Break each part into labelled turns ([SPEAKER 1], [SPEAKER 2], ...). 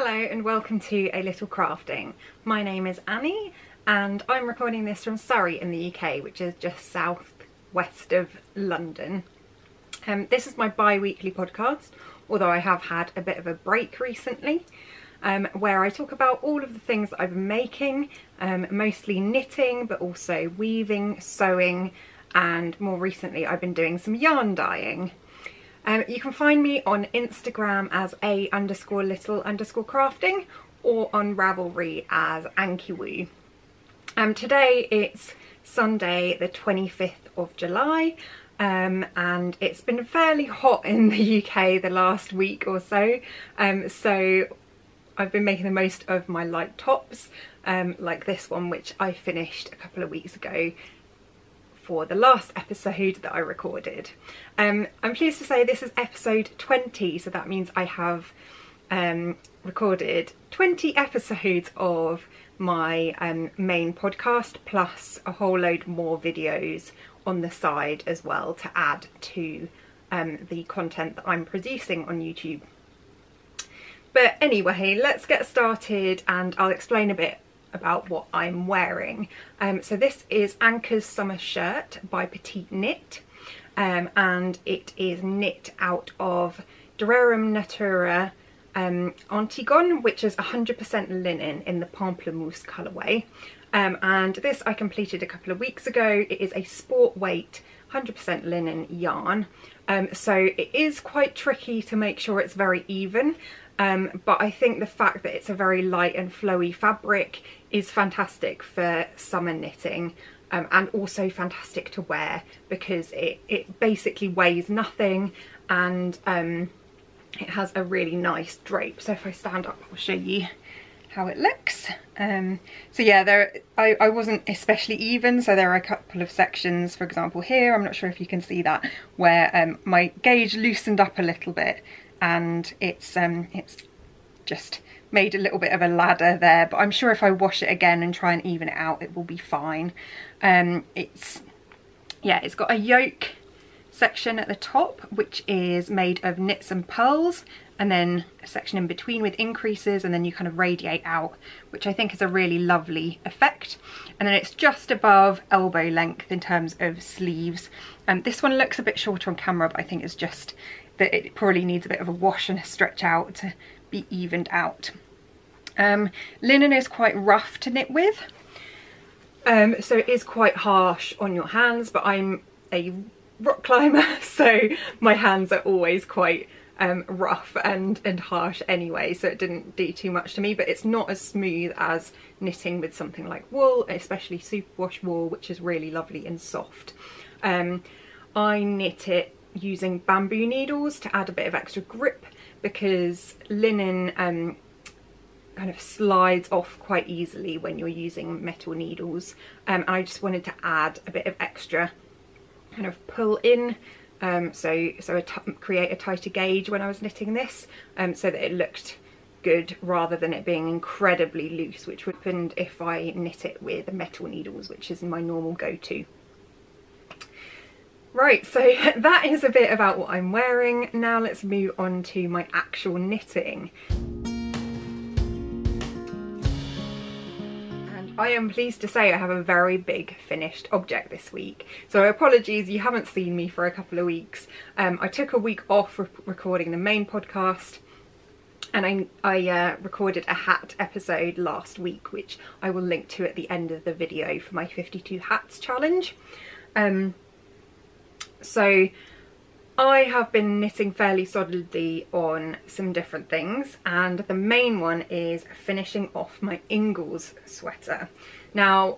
[SPEAKER 1] Hello and welcome to A Little Crafting. My name is Annie and I'm recording this from Surrey in the UK, which is just south west of London. This is my bi-weekly podcast, although I have had a bit of a break recently, where I talk about all of the things that I've been making, mostly knitting but also weaving, sewing, and more recently I've been doing some yarn dyeing. You can find me on Instagram as a_little_crafting or on Ravelry as Ankiwoo. Today it's Sunday the 25th of July and it's been fairly hot in the UK the last week or so, so I've been making the most of my light tops like this one, which I finished a couple of weeks ago for the last episode that I recorded. I'm pleased to say this is episode 20, so that means I have recorded 20 episodes of my main podcast, plus a whole load more videos on the side as well to add to the content that I'm producing on YouTube. But anyway, let's get started and I'll explain a bit about what I'm wearing. So this is Anka's summer shirt by Petite Knit, and it is knit out of Durerem Natura Antigone, which is 100% linen in the Pamplemousse colourway. And this I completed a couple of weeks ago. It is a sport weight 100% linen yarn, so it is quite tricky to make sure it's very even. But I think the fact that it's a very light and flowy fabric is fantastic for summer knitting, and also fantastic to wear because it basically weighs nothing, and it has a really nice drape. So if I stand up, I'll show you how it looks. So yeah, I wasn't especially even, so there are a couple of sections, for example here, I'm not sure if you can see that, where my gauge loosened up a little bit, and it's just made a little bit of a ladder there, but I'm sure if I wash it again and try and even it out, it will be fine. It's got a yoke section at the top, which is made of knits and pearls, and then a section in between with increases, and then you kind of radiate out, which I think is a really lovely effect. And then it's just above elbow length in terms of sleeves. This one looks a bit shorter on camera, but I think it's just that it probably needs a bit of a wash and a stretch out to be evened out. Linen is quite rough to knit with, so it is quite harsh on your hands, but I'm a rock climber, so my hands are always quite rough and harsh anyway, so it didn't do too much to me. But it's not as smooth as knitting with something like wool, especially superwash wool, which is really lovely and soft. I knit it using bamboo needles to add a bit of extra grip, because linen kind of slides off quite easily when you're using metal needles, and I just wanted to add a bit of extra kind of pull in, create a tighter gauge when I was knitting this, so that it looked good rather than it being incredibly loose, which would happen if I knit it with metal needles, which is my normal go-to. Right, so that is a bit about what I'm wearing. Now let's move on to my actual knitting. And I am pleased to say I have a very big finished object this week. So apologies, you haven't seen me for a couple of weeks. I took a week off recording the main podcast, and I recorded a hat episode last week, which I will link to at the end of the video for my 52 hats challenge. So I have been knitting fairly solidly on some different things, and the main one is finishing off my Ingles sweater. Now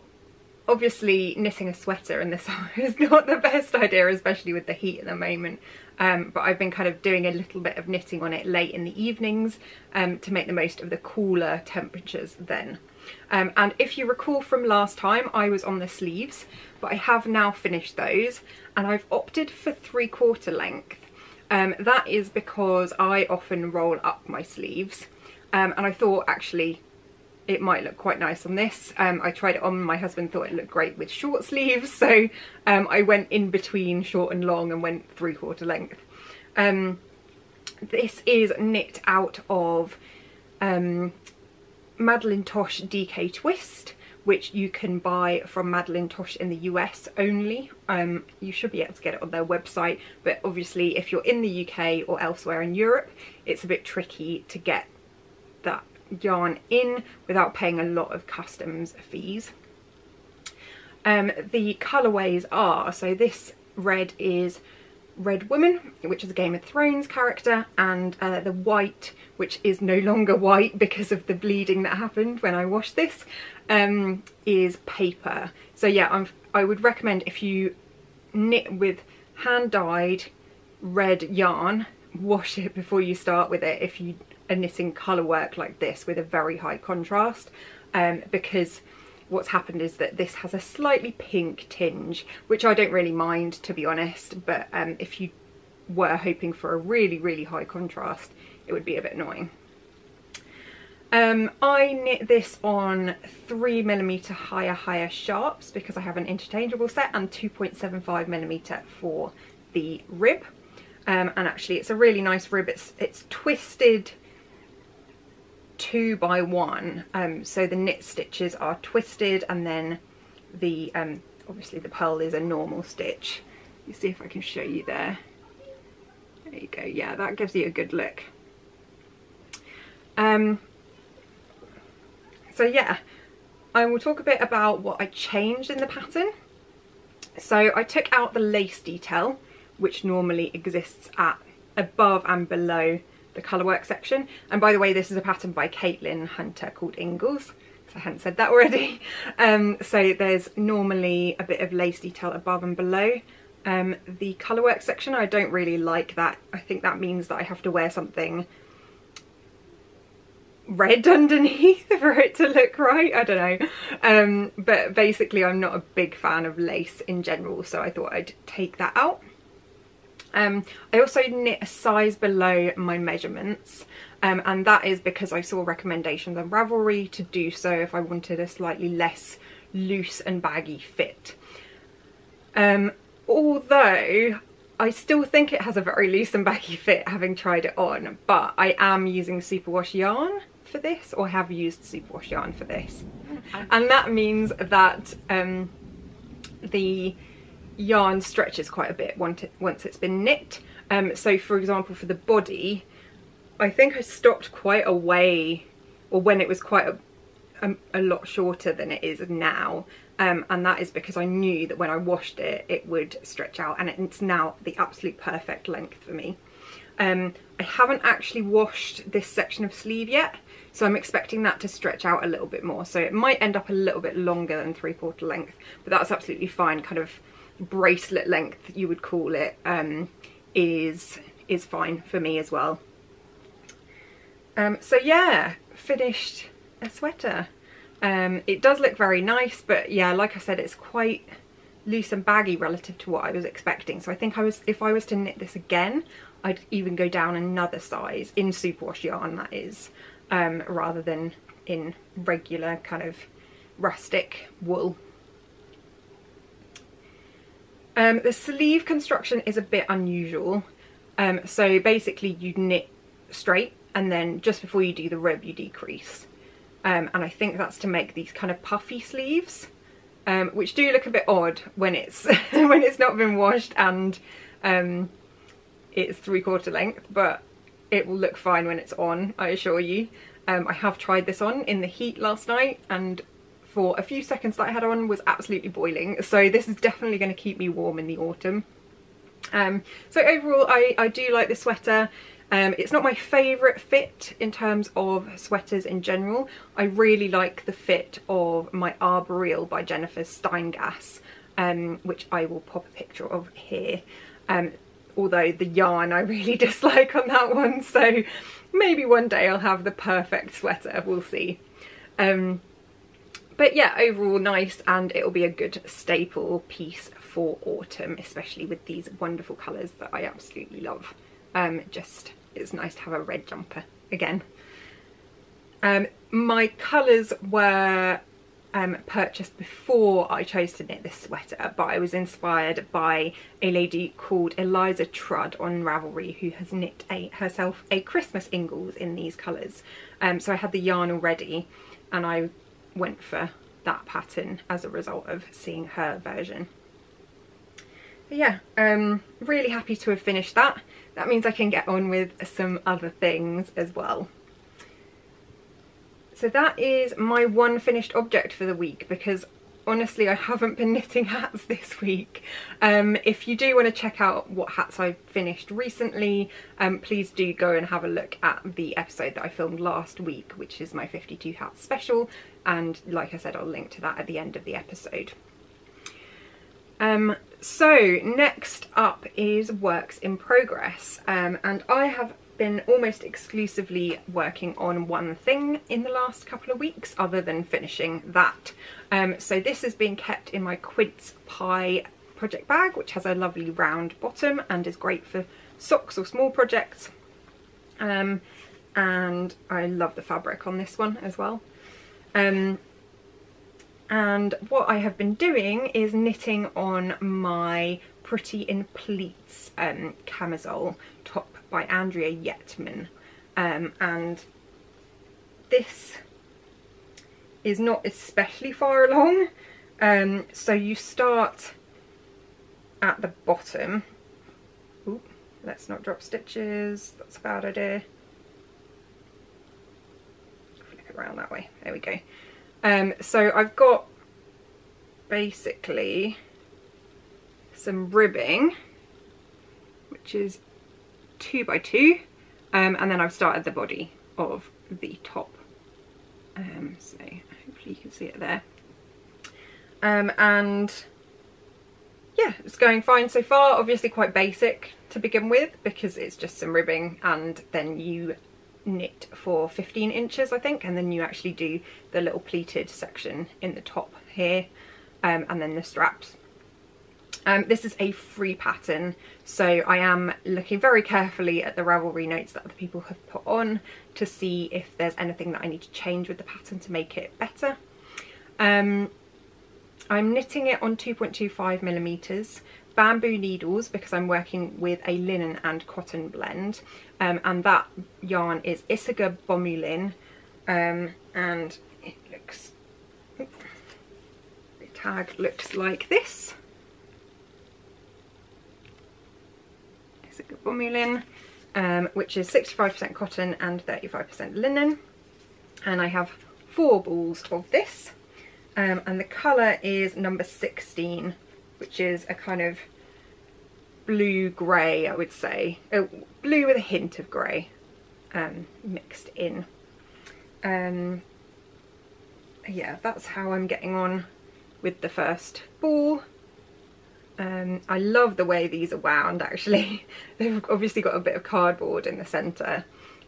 [SPEAKER 1] obviously knitting a sweater in the summer is not the best idea, especially with the heat at the moment, but I've been kind of doing a little bit of knitting on it late in the evenings to make the most of the cooler temperatures then. And if you recall from last time, I was on the sleeves, but I have now finished those, and I've opted for 3/4 length. That is because I often roll up my sleeves, and I thought actually it might look quite nice on this. I tried it on, my husband thought it looked great with short sleeves, so I went in between short and long and went 3/4 length. This is knit out of Madeline Tosh DK Twist, which you can buy from Madeline Tosh in the US only. You should be able to get it on their website, but obviously if you're in the UK or elsewhere in Europe, it's a bit tricky to get that yarn in without paying a lot of customs fees. The colourways are, so this red is Red Woman, which is a Game of Thrones character, and the white, which is no longer white because of the bleeding that happened when I washed this, is Paper. So yeah, I would recommend, if you knit with hand-dyed red yarn, wash it before you start with it if you are knitting colour work like this with a very high contrast, because what's happened is that this has a slightly pink tinge, which I don't really mind, to be honest, but if you were hoping for a really, really high contrast, it would be a bit annoying. I knit this on 3mm higher sharps because I have an interchangeable set, and 2.75mm for the rib. And actually it's a really nice rib. It's twisted 2 by 1, so the knit stitches are twisted, and then the obviously the purl is a normal stitch. You see if I can show you there. There you go. Yeah, that gives you a good look. So yeah, I will talk a bit about what I changed in the pattern. So I took out the lace detail, which normally exists at above and below the colourwork section. And by the way, this is a pattern by Caitlin Hunter called Ingalls, because I hadn't said that already. So there's normally a bit of lace detail above and below the colourwork section. I don't really like that. I think that means that I have to wear something red underneath for it to look right. I don't know. But basically I'm not a big fan of lace in general, so I thought I'd take that out. I also knit a size below my measurements, and that is because I saw recommendations on Ravelry to do so if I wanted a slightly less loose and baggy fit. Although I still think it has a very loose and baggy fit, having tried it on, but I am using superwash yarn for this, or have used superwash yarn for this, and that means that the yarn stretches quite a bit once it's been knit. So for example, for the body, I think I stopped quite a way, or when it was quite a lot shorter than it is now, and that is because I knew that when I washed it, it would stretch out, and it's now the absolute perfect length for me. I haven't actually washed this section of sleeve yet, so I'm expecting that to stretch out a little bit more, so it might end up a little bit longer than 3/4 length, but that's absolutely fine. Kind of bracelet length, you would call it, is fine for me as well. So yeah, finished a sweater. It does look very nice, but yeah, like I said, it's quite loose and baggy relative to what I was expecting. So I think if I was to knit this again, I'd even go down another size in superwash yarn, that is, rather than in regular kind of rustic wool. The sleeve construction is a bit unusual. So basically you knit straight, and then just before you do the rib you decrease. And I think that's to make these kind of puffy sleeves, which do look a bit odd when it's when it's not been washed and it's 3/4 length, but it will look fine when it's on, I assure you. I have tried this on in the heat last night, and for a few seconds that I had on was absolutely boiling, so this is definitely going to keep me warm in the autumn. So overall I do like this sweater. It's not my favourite fit in terms of sweaters in general. I really like the fit of my Arboreal by Jennifer Steingass, which I will pop a picture of here. Although the yarn I really dislike on that one, so maybe one day I'll have the perfect sweater, we'll see. But yeah, overall nice, and it'll be a good staple piece for autumn, especially with these wonderful colours that I absolutely love. It's nice to have a red jumper again. My colours were purchased before I chose to knit this sweater, but I was inspired by a lady called Eliza Trudd on Ravelry, who has knit herself a Christmas Ingalls in these colours. So I had the yarn already and I went for that pattern as a result of seeing her version. But yeah, really happy to have finished that. That means I can get on with some other things as well. So that is my one finished object for the week, because honestly I haven't been knitting hats this week. If you do want to check out what hats I've finished recently, please do go and have a look at the episode that I filmed last week, which is my 52 hats special, and like I said, I'll link to that at the end of the episode. So next up is works in progress, and I have been almost exclusively working on one thing in the last couple of weeks other than finishing that. So this has been kept in my Quince Pie project bag, which has a lovely round bottom and is great for socks or small projects. And I love the fabric on this one as well. And what I have been doing is knitting on my Pretty in Pleats camisole top by Andrea Yetman, and this is not especially far along, so you start at the bottom. Ooh, let's not drop stitches, that's a bad idea. Flip it around that way, there we go. So I've got basically some ribbing, which is 2 by 2, and then I've started the body of the top, so hopefully you can see it there, and yeah, it's going fine so far. Obviously quite basic to begin with because it's just some ribbing, and then you knit for 15 inches I think, and then you actually do the little pleated section in the top here, and then the straps. This is a free pattern, so I am looking very carefully at the Ravelry notes that other people have put on to see if there's anything that I need to change with the pattern to make it better. I'm knitting it on 2.25mm bamboo needles because I'm working with a linen and cotton blend, and that yarn is Isaga Bomulin, and it looks, the tag looks like this. Bomulin, which is 65% cotton and 35% linen, and I have 4 balls of this, and the colour is number 16, which is a kind of blue grey, I would say, blue with a hint of grey mixed in. Yeah, that's how I'm getting on with the first ball. I love the way these are wound actually. They've obviously got a bit of cardboard in the centre,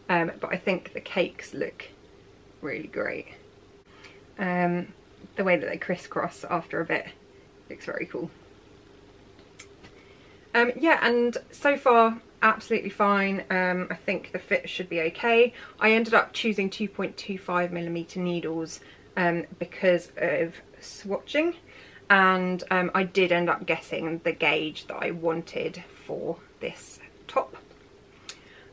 [SPEAKER 1] but I think the cakes look really great. The way that they crisscross after a bit looks very cool. Yeah, and so far absolutely fine. I think the fit should be okay. I ended up choosing 2.25mm needles because of swatching, and I did end up getting the gauge that I wanted for this top.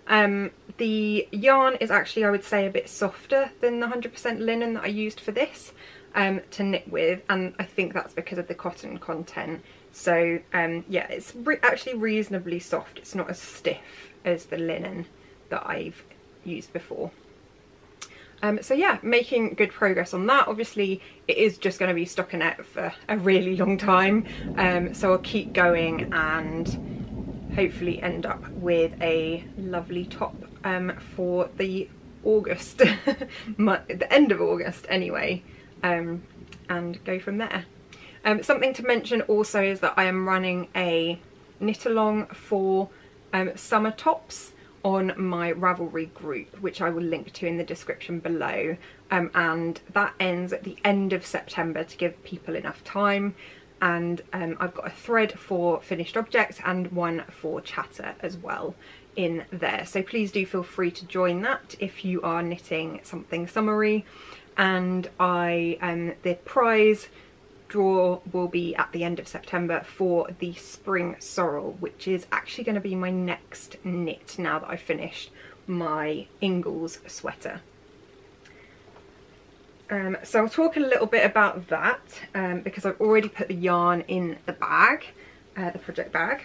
[SPEAKER 1] The yarn is actually, I would say, a bit softer than the 100% linen that I used for this to knit with, and I think that's because of the cotton content. So yeah, it's actually reasonably soft. It's not as stiff as the linen that I've used before. So yeah, making good progress on that. Obviously it is just going to be stockinette for a really long time, so I'll keep going and hopefully end up with a lovely top for the August, the end of August anyway, and go from there. Something to mention also is that I am running a knit along for summer tops on my Ravelry group, which I will link to in the description below, and that ends at the end of September to give people enough time, and I've got a thread for finished objects and one for chatter as well in there, so please do feel free to join that if you are knitting something summery. and the prize draw will be at the end of September for the Spring Sorrel, which is actually going to be my next knit now that I've finished my Ingles sweater. So I'll talk a little bit about that because I've already put the yarn in the bag, the project bag.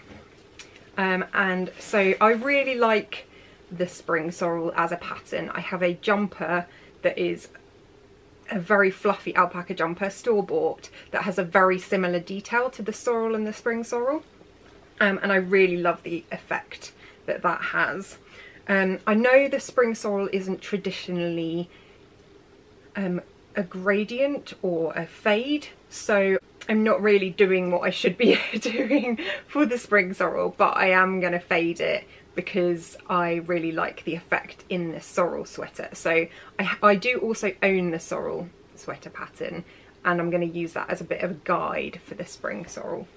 [SPEAKER 1] And so I really like the Spring Sorrel as a pattern. I have a jumper that is a very fluffy alpaca jumper, store-bought, that has a very similar detail to the sorrel and the Spring Sorrel. And I really love the effect that that has. I know the Spring Sorrel isn't traditionally a gradient or a fade, so I'm not really doing what I should be doing for the Spring Sorrel, but I am going to fade it because I really like the effect in this sorrel sweater. So I do also own the sorrel sweater pattern, and I'm going to use that as a bit of a guide for the Spring Sorrel.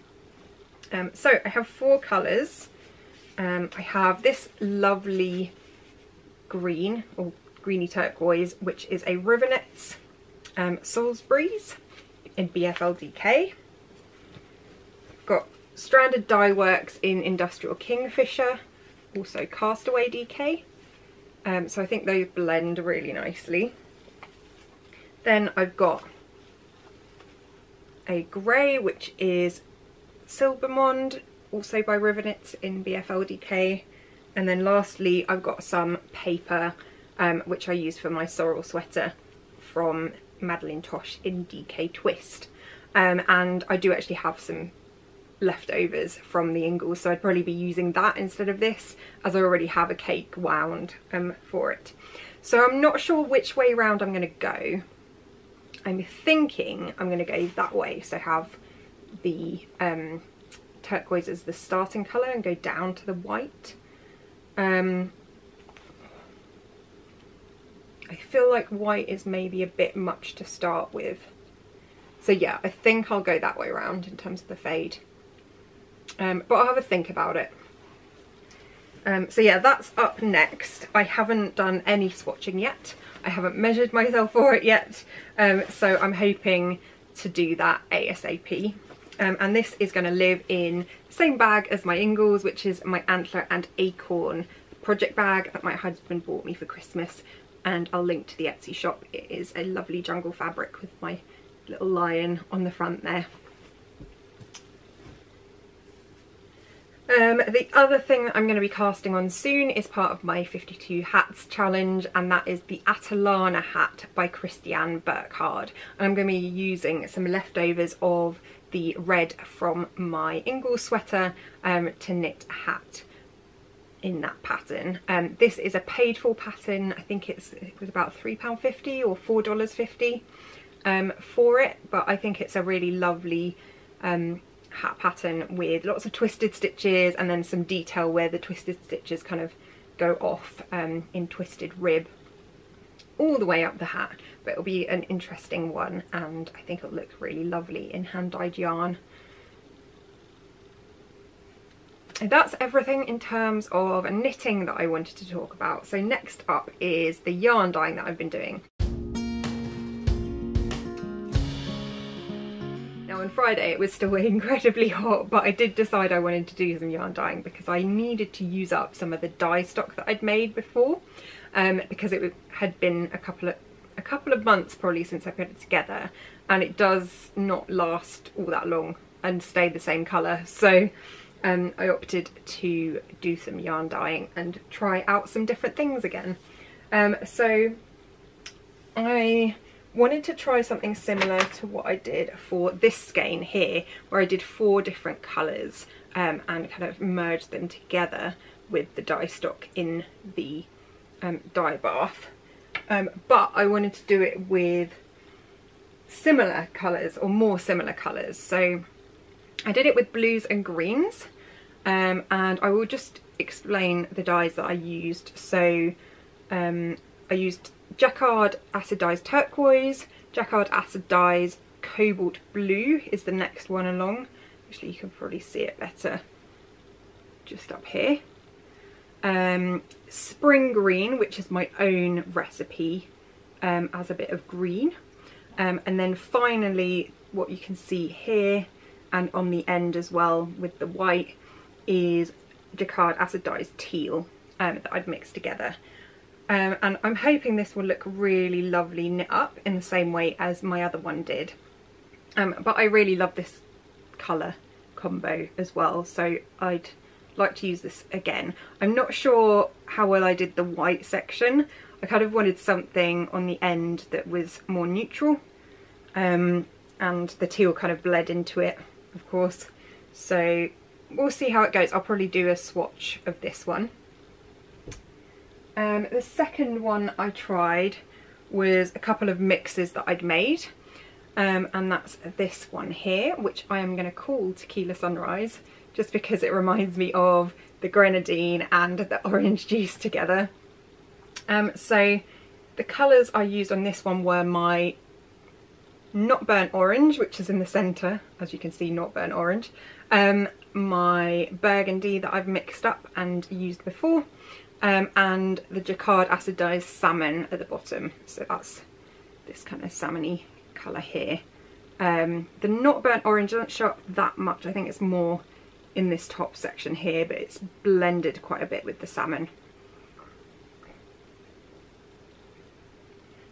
[SPEAKER 1] So I have 4 colours. I have this lovely green, or greeny turquoise, which is a Rivernets Salisbury's in BFLDK. Got Stranded Dye Works in Industrial Kingfisher, also Castaway DK. So I think those blend really nicely. Then I've got a grey, which is Silbermond, also by Rivernets in BFLDK. And then lastly, I've got some paper, which I use for my sorrel sweater, from Madeline Tosh in DK Twist. And I do actually have some leftovers from the Ingles, so I'd probably be using that instead of this, as I already have a cake wound for it. So I'm not sure which way round I'm going to go. I'm thinking I'm going to go that way, so have the turquoise as the starting colour and go down to the white. I feel like white is maybe a bit much to start with. So yeah, I think I'll go that way around in terms of the fade. But I'll have a think about it. So yeah, that's up next. I haven't done any swatching yet. I haven't measured myself for it yet. So I'm hoping to do that ASAP. And this is going to live in the same bag as my Ingles, which is my Antler and Acorn project bag that my husband bought me for Christmas. And I'll link to the Etsy shop. It is a lovely jungle fabric with my little lion on the front there. The other thing that I'm going to be casting on soon is part of my 52 hats challenge, and that is the Atalana hat by Christiane Burkhard. And I'm going to be using some leftovers of the red from my Ingles sweater to knit a hat in that pattern. This is a paid for pattern. I think it was about £3.50 or $4.50 for it, but I think it's a really lovely hat pattern with lots of twisted stitches and then some detail where the twisted stitches kind of go off in twisted rib all the way up the hat. But it'll be an interesting one, and I think it'll look really lovely in hand-dyed yarn. And that's everything in terms of knitting that I wanted to talk about. So next up is the yarn dyeing that I've been doing. Now on Friday it was still incredibly hot, but I did decide I wanted to do some yarn dyeing because I needed to use up some of the dye stock that I'd made before, because it had been a couple of months probably since I put it together, and it does not last all that long and stay the same colour. So I opted to do some yarn dyeing and try out some different things again. So I wanted to try something similar to what I did for this skein here, where I did 4 different colours and kind of merged them together with the dye stock in the dye bath. But I wanted to do it with similar colours, or more similar colours. So I did it with blues and greens, and I will just explain the dyes that I used. So I used Jacquard Acid Dyes Turquoise, Jacquard Acid Dyes Cobalt Blue is the next one along. Actually, you can probably see it better just up here. Spring Green, which is my own recipe as a bit of green. And then finally what you can see here and on the end as well with the white is Jacquard Acid-Dyes Teal that I'd mixed together. And I'm hoping this will look really lovely knit up in the same way as my other one did. But I really love this colour combo as well, so I'd like to use this again. I'm not sure how well I did the white section. I kind of wanted something on the end that was more neutral, and the teal kind of bled into it, of course. So we'll see how it goes. I'll probably do a swatch of this one. The second one I tried was a couple of mixes that I'd made, and that's this one here, which I am going to call Tequila Sunrise, just because it reminds me of the grenadine and the orange juice together. So the colours I used on this one were my Not Burnt Orange, which is in the centre, as you can see, Not Burnt Orange, my burgundy that I've mixed up and used before, and the Jacquard Acid-Dyes Salmon at the bottom. So that's this kind of salmony colour here. The Not Burnt Orange doesn't show up that much. I think it's more in this top section here, but it's blended quite a bit with the salmon.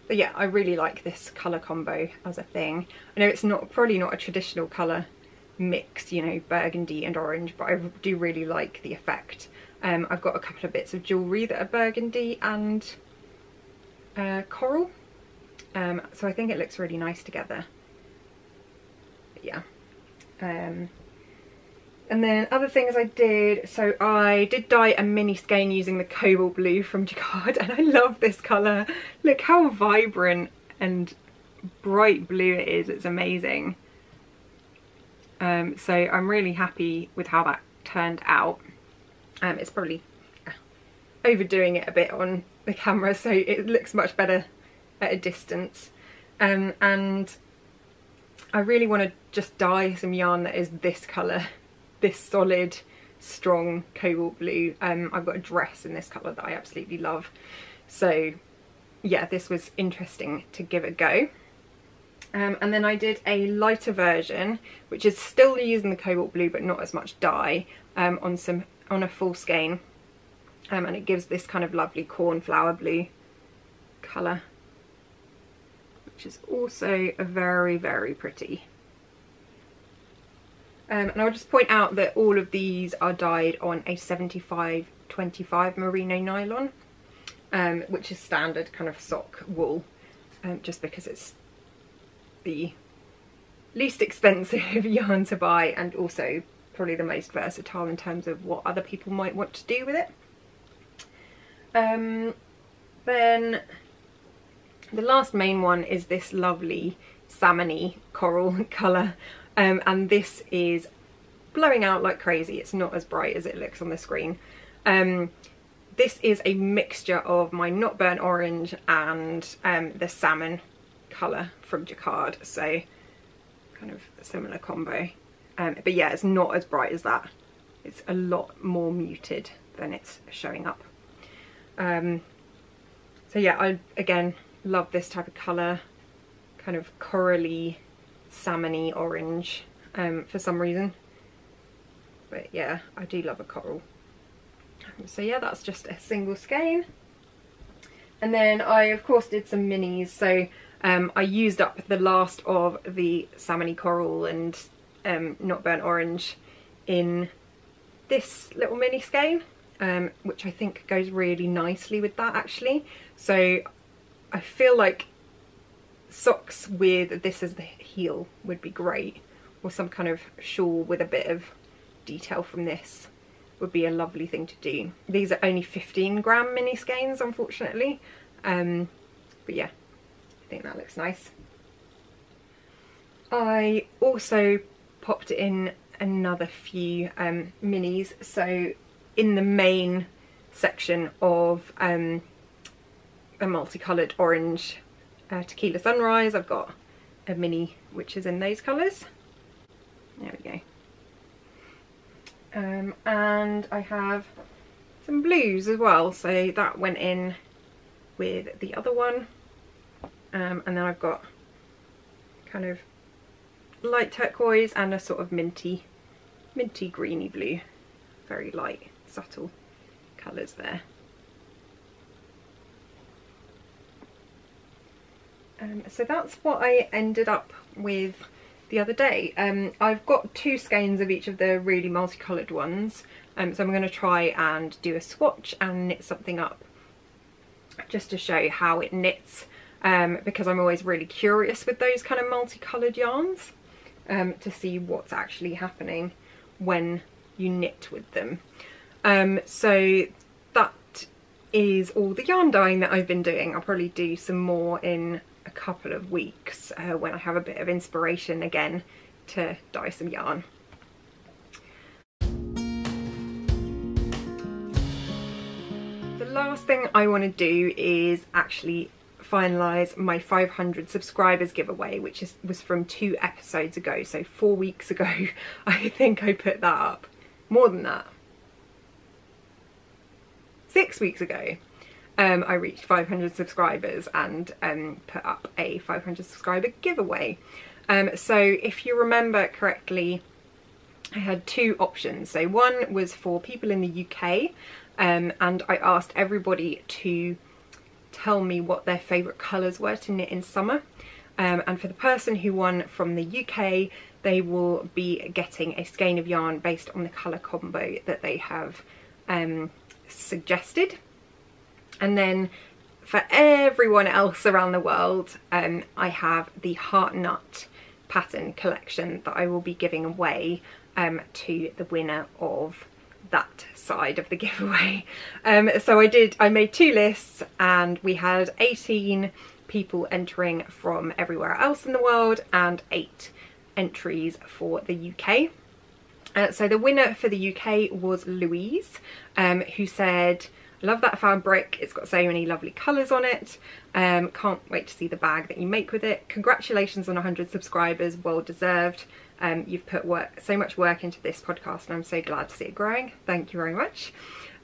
[SPEAKER 1] But yeah, I really like this colour combo as a thing. I know it's probably not a traditional colour mix, you know, burgundy and orange, but I do really like the effect. I've got a couple of bits of jewellery that are burgundy and coral, so I think it looks really nice together. But yeah. And then other things I did, so I did dye a mini skein using the cobalt blue from Jacquard, and I love this colour. Look how vibrant and bright blue it is, it's amazing. So I'm really happy with how that turned out. It's probably overdoing it a bit on the camera, so it looks much better at a distance. And I really want to just dye some yarn that is this colour, this solid, strong cobalt blue. I've got a dress in this colour that I absolutely love. So yeah, this was interesting to give a go. And then I did a lighter version, which is still using the cobalt blue but not as much dye, on a full skein, and it gives this kind of lovely cornflower blue colour, which is also very, very pretty. And I'll just point out that all of these are dyed on a 75/25 merino nylon, which is standard kind of sock wool, just because it's the least expensive yarn to buy and also probably the most versatile in terms of what other people might want to do with it. Then the last main one is this lovely salmony coral colour, and this is blowing out like crazy. It's not as bright as it looks on the screen. This is a mixture of my Not Burnt Orange and the salmon colour from Jacquard, so kind of a similar combo. But yeah, it's not as bright as that. It's a lot more muted than it's showing up. So yeah, I again love this type of colour, kind of corally, salmony orange for some reason. But yeah, I do love a coral. So yeah, that's just a single skein. And then I of course did some minis, so I used up the last of the salmony coral and Not Burnt Orange in this little mini skein, which I think goes really nicely with that actually. So I feel like socks with this as the heel would be great, or some kind of shawl with a bit of detail from this would be a lovely thing to do. These are only 15-gram mini skeins, unfortunately, but yeah, I think that looks nice. I also popped in another few minis, so in the main section of a multicoloured orange Tequila Sunrise, I've got a mini which is in those colours. There we go. And I have some blues as well, so that went in with the other one. And then I've got kind of light turquoise and a sort of minty greeny blue. Very light, subtle colours there. So that's what I ended up with the other day. I've got 2 skeins of each of the really multicoloured ones, so I'm going to try and do a swatch and knit something up just to show how it knits, because I'm always really curious with those kind of multicoloured yarns, to see what's actually happening when you knit with them. So that is all the yarn dyeing that I've been doing. I'll probably do some more in a couple of weeks when I have a bit of inspiration again to dye some yarn. The last thing I want to do is actually finalise my 500 subscribers giveaway, which was from 2 episodes ago, so 4 weeks ago. I think I put that up. More than that. 6 weeks ago. I reached 500 subscribers and put up a 500 subscriber giveaway. So if you remember correctly, I had 2 options. So one was for people in the UK, and I asked everybody to tell me what their favourite colours were to knit in summer. And for the person who won from the UK, they will be getting a skein of yarn based on the colour combo that they have suggested. And then for everyone else around the world, I have the Heart Nut pattern collection that I will be giving away to the winner of that side of the giveaway. So I made 2 lists, and we had 18 people entering from everywhere else in the world and 8 entries for the UK. So the winner for the UK was Louise, who said, "Love that fabric, it's got so many lovely colours on it, can't wait to see the bag that you make with it. Congratulations on 100 subscribers, well deserved. You've put so much work into this podcast and I'm so glad to see it growing. Thank you very much.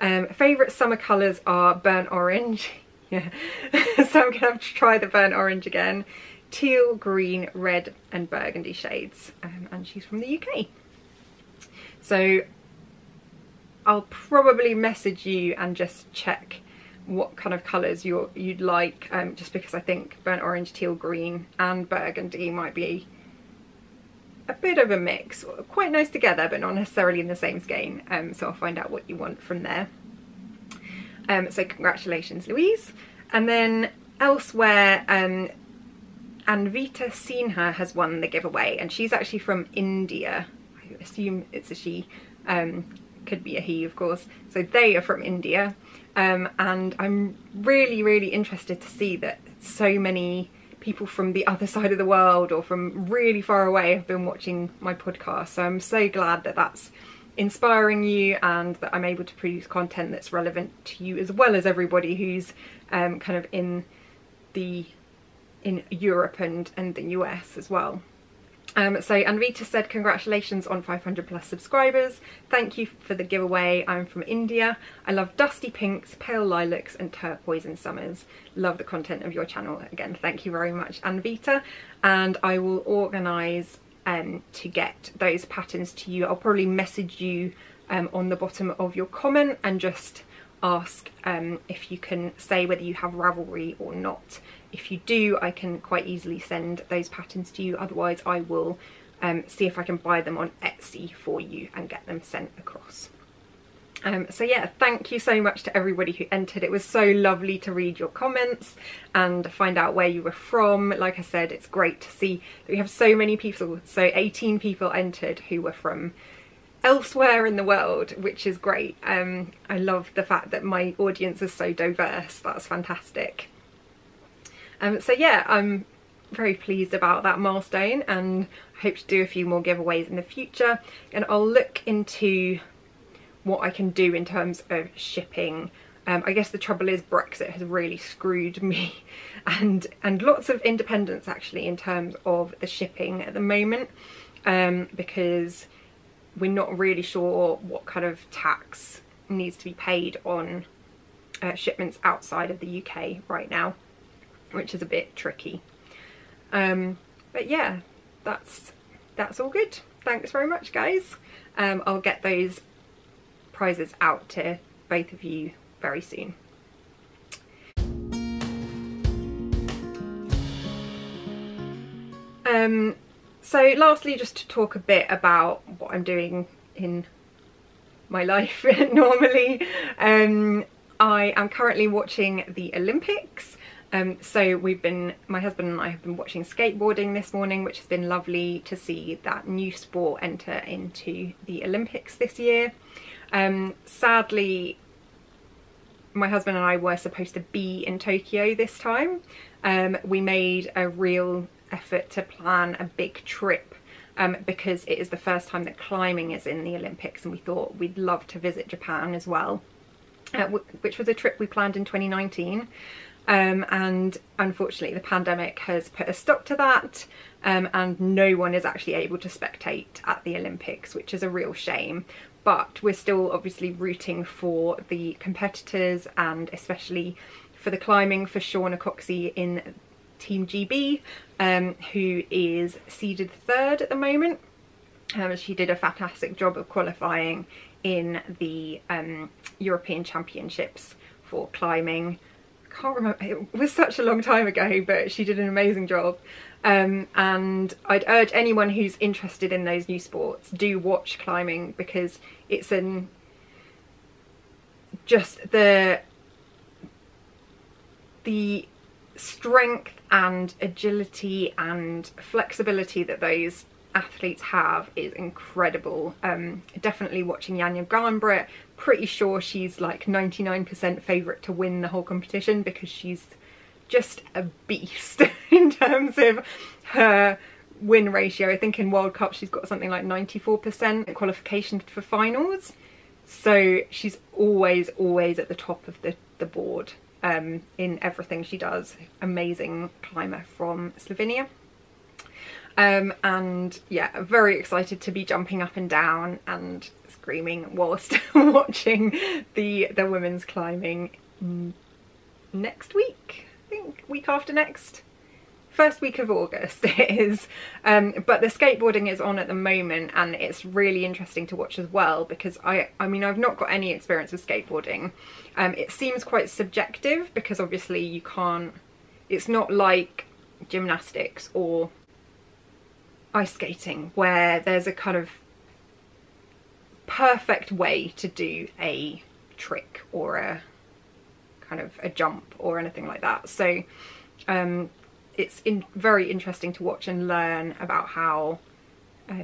[SPEAKER 1] Favourite summer colours are burnt orange," yeah, so I'm going to have to try the burnt orange again, "teal, green, red and burgundy shades," and she's from the UK. So I'll probably message you and just check what kind of colours you'd like, just because I think burnt orange, teal, green and burgundy might be a bit of a mix, quite nice together but not necessarily in the same skein, so I'll find out what you want from there. So congratulations, Louise. And then elsewhere, Anvita Sinha has won the giveaway, and she's actually from India. I assume it's a she, could be a he of course. So they are from India, and I'm really interested to see that so many people from the other side of the world or from really far away have been watching my podcast. So I'm so glad that that's inspiring you and that I'm able to produce content that's relevant to you as well as everybody who's kind of in Europe and the US as well. So Anvita said, "Congratulations on 500 plus subscribers. Thank you for the giveaway. I'm from India. I love dusty pinks, pale lilacs and turquoise in summers. Love the content of your channel." Again, thank you very much, Anvita. And I will organise to get those patterns to you. I'll probably message you on the bottom of your comment and just ask if you can say whether you have Ravelry or not. If you do, I can quite easily send those patterns to you. Otherwise, I will see if I can buy them on Etsy for you and get them sent across. So yeah, thank you so much to everybody who entered. It was so lovely to read your comments and find out where you were from. Like I said, it's great to see that we have so many people. So 18 people entered who were from elsewhere in the world, which is great. I love the fact that my audience is so diverse. That's fantastic. So yeah, I'm very pleased about that milestone and I hope to do a few more giveaways in the future, and I'll look into what I can do in terms of shipping. I guess the trouble is Brexit has really screwed me and lots of independents actually in terms of the shipping at the moment, because we're not really sure what kind of tax needs to be paid on shipments outside of the UK right now. which is a bit tricky. But yeah, that's all good. Thanks very much, guys. I'll get those prizes out to both of you very soon. So lastly, just to talk a bit about what I'm doing in my life normally. I am currently watching the Olympics. So my husband and I have been watching skateboarding this morning, which has been lovely to see that new sport enter into the Olympics this year. Sadly, my husband and I were supposed to be in Tokyo this time. We made a real effort to plan a big trip because it is the first time that climbing is in the Olympics, and we thought we'd love to visit Japan as well, which was a trip we planned in 2019. And unfortunately the pandemic has put a stop to that, and no one is actually able to spectate at the Olympics, which is a real shame. But we're still obviously rooting for the competitors, and especially for the climbing for Shauna Coxey in Team GB, who is seeded 3rd at the moment. She did a fantastic job of qualifying in the European Championships for climbing. I can't remember, it was such a long time ago, but she did an amazing job. And I'd urge anyone who's interested in those new sports, do watch climbing, because it's just the strength and agility and flexibility that those athletes have is incredible. Definitely watching Janja Garnbret, pretty sure she's like 99% favourite to win the whole competition, because she's just a beast in terms of her win ratio. I think in World Cup she's got something like 94% qualification for finals, so she's always at the top of the board in everything she does. Amazing climber from Slovenia. And yeah, very excited to be jumping up and down and screaming whilst watching the women's climbing next week. I think week after next, first week of August it is. But the skateboarding is on at the moment, and it's really interesting to watch as well, because I mean I've not got any experience with skateboarding. It seems quite subjective, because obviously you can't, it's not like gymnastics or ice skating where there's a kind of perfect way to do a trick or a kind of a jump or anything like that. So it's very interesting to watch and learn about how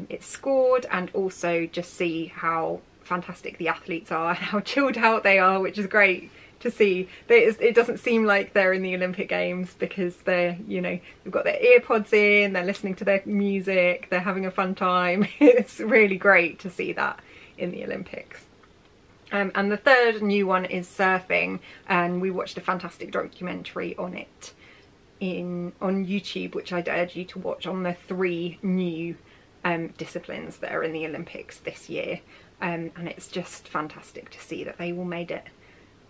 [SPEAKER 1] it's scored, and also just see how fantastic the athletes are and how chilled out they are, which is great to see. It doesn't seem like they're in the Olympic Games, because they're, you know, they've got their ear pods in, they're listening to their music, they're having a fun time. It's really great to see that in the Olympics. And the third new one is surfing, and we watched a fantastic documentary on it on YouTube, which I'd urge you to watch, on the 3 new disciplines that are in the Olympics this year. And it's just fantastic to see that they all made it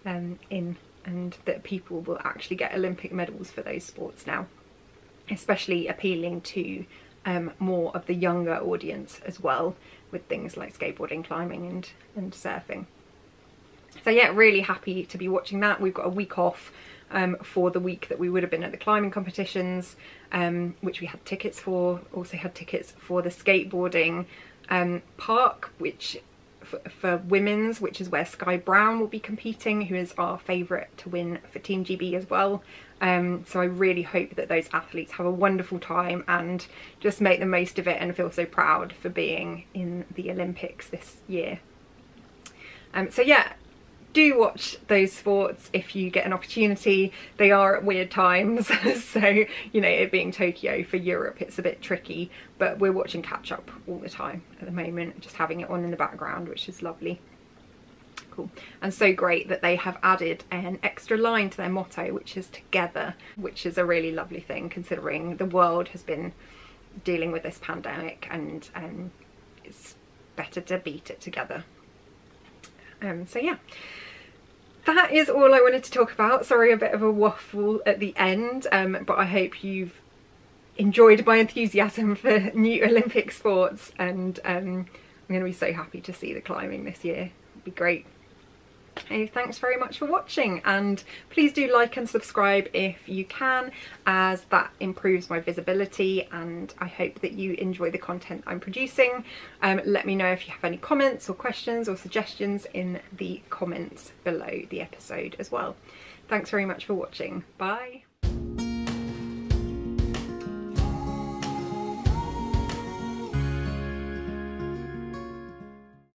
[SPEAKER 1] in, and that people will actually get Olympic medals for those sports now, especially appealing to more of the younger audience as well, with things like skateboarding, climbing and surfing. So yeah, really happy to be watching that. We've got a week off for the week that we would have been at the climbing competitions, which we had tickets for. Also had tickets for the skateboarding park, which for women's, which is where Sky Brown will be competing, who is our favourite to win for Team GB as well. So I really hope that those athletes have a wonderful time and just make the most of it and feel so proud for being in the Olympics this year. So yeah, do watch those sports if you get an opportunity. They are at weird times, so, you know, it being Tokyo for Europe, it's a bit tricky, but we're watching catch up all the time at the moment, just having it on in the background, which is lovely. Cool. And so great that they have added an extra line to their motto, which is together, which is a really lovely thing, considering the world has been dealing with this pandemic, and it's better to beat it together. So yeah, that is all I wanted to talk about. Sorry, a bit of a waffle at the end, but I hope you've enjoyed my enthusiasm for new Olympic sports, and I'm going to be so happy to see the climbing this year. It'll be great. Hey, thanks very much for watching, and please do like and subscribe if you can, as that improves my visibility, and I hope that you enjoy the content I'm producing. Let me know if you have any comments or questions or suggestions in the comments below the episode as well. Thanks very much for watching. Bye.